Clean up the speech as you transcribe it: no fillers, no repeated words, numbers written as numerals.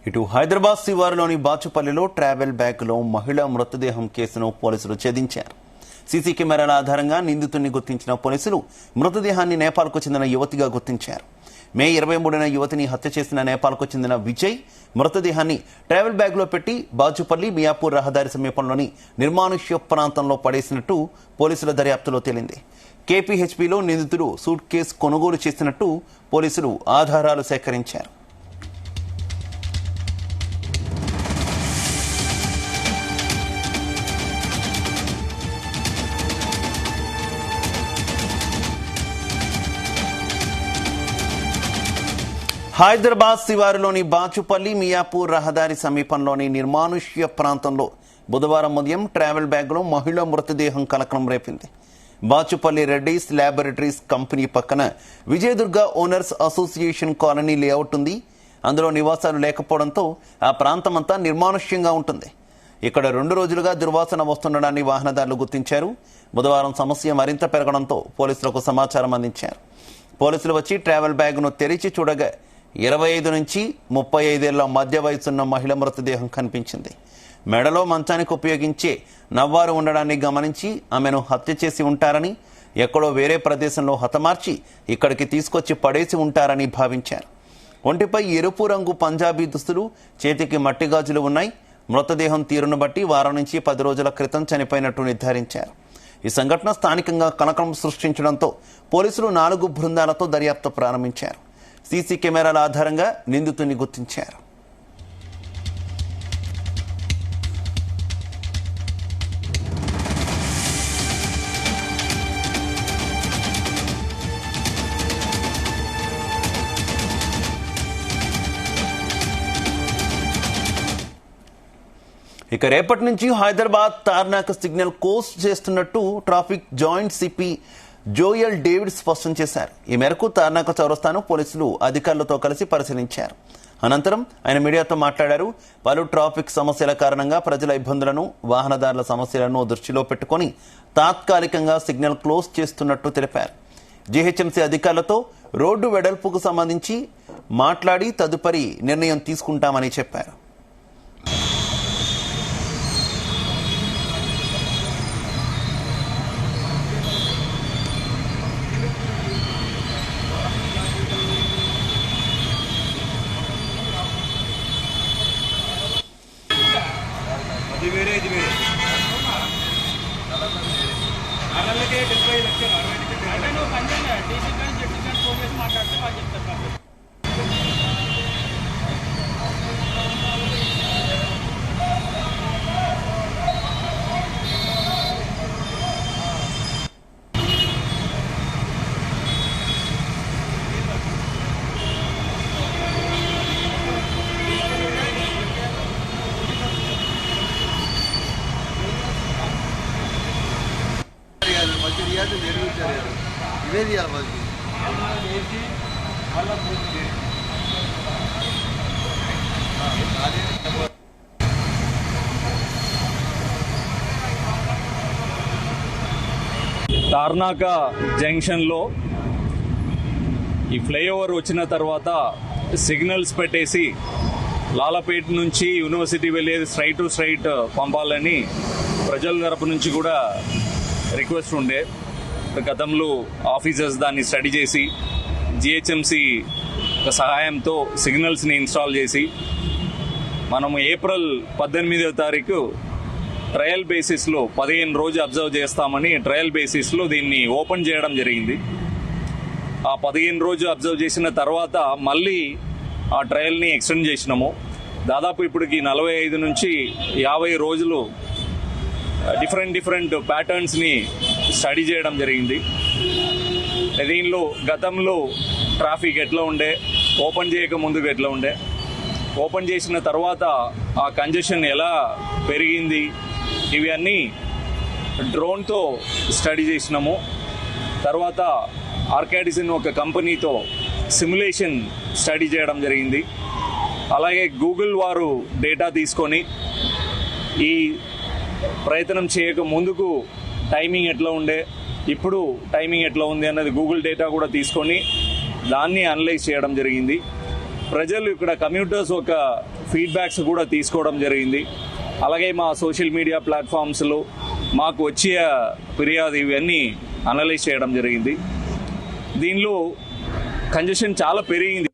ఇటు హైదరాబాద్ శివారులోని బాచుపల్లిలో ట్రావెల్ బ్యాగ్లో మహిళ మృతదేహం కేసును పోలీసులు ఛేదించారు. సీసీ కెమెరాల ఆధారంగా నిందితుడిని గుర్తించిన పోలీసులు మృతదేహాన్ని నేపాల్కు చెందిన యువతిగా గుర్తించారు. మే 23న యువతిని హత్య చేసిన నేపాల్కు చెందిన విజయ్ మృతదేహాన్ని ట్రావెల్ బ్యాగ్లో పెట్టి బాచుపల్లి మియాపూర్ రహదారి సమీపంలోని నిర్మానుష్య ప్రాంతంలో పడేసినట్టు పోలీసుల దర్యాప్తులో తేలింది. కేపీహెచ్పీలో నిందితుడు సూట్ కేసు కొనుగోలు చేసినట్టు పోలీసులు ఆధారాలు సేకరించారు. హైదరాబాద్ శివారులోని బాచుపల్లి మియాపూర్ రహదారి సమీపంలోని నిర్మానుష్య ప్రాంతంలో బుధవారం ఉదయం ట్రావెల్ బ్యాగ్లో మహిళ మృతదేహం కలకలం రేపింది. బాచుపల్లి రెడ్డీస్ ల్యాబొరేటరీస్ కంపెనీ పక్కన Vijayadurga owners association colony layout ఉంది. అందులో నివాసాలు లేకపోవడంతో ఆ ప్రాంతమంతా నిర్మానుష్యంగా ఉంటుంది. ఇక్కడ 2 రోజులుగా దుర్వాసన వస్తుండడాన్ని వాహనదారులు గుర్తించారు. బుధవారం సమస్య మరింత పెరగడంతో పోలీసులకు సమాచారం అందించారు. పోలీసులు వచ్చి ట్రావెల్ బ్యాగ్ను తెరిచి చూడగా 25 నుంచి 35 ఏళ్ల మధ్య వయసున్న మహిళ మృతదేహం కనిపించింది. మెడలో మంచానికి ఉపయోగించే నవ్వారు ఉండడాన్ని గమనించి ఆమెను హత్య చేసి ఉంటారని, ఎక్కడో వేరే ప్రదేశంలో హతమార్చి ఇక్కడికి తీసుకొచ్చి పడేసి ఉంటారని భావించారు. ఒంటిపై ఎరుపు రంగు పంజాబీ దుస్తులు, చేతికి మట్టి గాజులు ఉన్నాయి. మృతదేహం తీరును బట్టి వారం నుంచి 10 రోజుల క్రితం చనిపోయినట్టు నిర్ధారించారు. ఈ సంఘటన స్థానికంగా కలకలం సృష్టించడంతో పోలీసులు 4 బృందాలతో దర్యాప్తు ప్రారంభించారు. సీసీ కెమెరాల ఆధారంగా నిందితుడిని గుర్తించారు. ఇక రేపటి నుంచి హైదరాబాద్ తార్నాక సిగ్నల్ క్లోజ్ చేస్తున్నట్టు traffic joint CP Joel David స్పష్టం చేశారు. ఈ మేరకు తార్నాక చౌరస్తాను పోలీసులు అధికారులతో కలిసి పరిశీలించారు. అనంతరం ఆయన మీడియాతో మాట్లాడారు. పలు ట్రాఫిక్ సమస్యల కారణంగా ప్రజల ఇబ్బందులను, వాహనదారుల సమస్యలను దృష్టిలో పెట్టుకుని తాత్కాలికంగా సిగ్నల్ క్లోజ్ చేస్తున్నట్టు తెలిపారు. జీహెచ్ఎంసీ అధికారులతో రోడ్డు వెడల్పుకు సంబంధించి మాట్లాడి తదుపరి నిర్ణయం తీసుకుంటామని చెప్పారు. తార్నాక జంక్షన్లో ఈ ఫ్లైఓవర్ వచ్చిన తర్వాత సిగ్నల్స్ పెట్టేసి లాలపేట నుంచి యూనివర్సిటీ వెళ్ళేది స్ట్రైట్ పంపాలని ప్రజల తరపు నుంచి కూడా రిక్వెస్ట్ ఉండే. గతంలో ఆఫీసర్స్ దాన్ని స్టడీ చేసి జిహెచ్ఎంసి సహాయంతో సిగ్నల్స్ని ఇన్స్టాల్ చేసి మనము ఏప్రిల్ 18వ తారీఖు ట్రయల్ బేసిస్లో 15 రోజు అబ్జర్వ్ చేస్తామని ట్రయల్ బేసిస్లో దీన్ని ఓపెన్ చేయడం జరిగింది. ఆ 15 రోజు అబ్జర్వ్ చేసిన తర్వాత మళ్ళీ ఆ ట్రయల్ని ఎక్స్టెండ్ చేసినాము. దాదాపు ఇప్పటికి 45 నుంచి 50 రోజులు డిఫరెంట్ ప్యాటర్న్స్ని స్టడీ చేయడం జరిగింది. దీనిలో గతంలో ట్రాఫిక్ ఎట్లా ఉండే, ఓపెన్ చేయక ముందుకు ఎట్లా ఉండే, ఓపెన్ చేసిన తర్వాత ఆ కంజెషన్ ఎలా పెరిగింది, ఇవి అన్నీ డ్రోన్తో స్టడీ చేసినాము. తర్వాత ఆర్కాడిసిన్ ఒక కంపెనీతో సిమ్యులేషన్ స్టడీ చేయడం జరిగింది. అలాగే గూగుల్ వారు డేటా తీసుకొని ఈ ప్రయత్నం చేయక ముందుకు టైమింగ్ ఎట్లా ఉండే, ఇప్పుడు టైమింగ్ ఎట్లా ఉంది అన్నది గూగుల్ డేటా కూడా తీసుకొని దాన్ని అనలైజ్ చేయడం జరిగింది. ప్రజలు ఇక్కడ కమ్యూటర్స్ ఒక ఫీడ్బ్యాక్స్ కూడా తీసుకోవడం జరిగింది. అలాగే మా సోషల్ మీడియా ప్లాట్ఫామ్స్లో మాకు వచ్చే ఫిర్యాదు ఇవన్నీ అనలైజ్ చేయడం జరిగింది. దీనిలో కంజెషన్ చాలా పెరిగింది.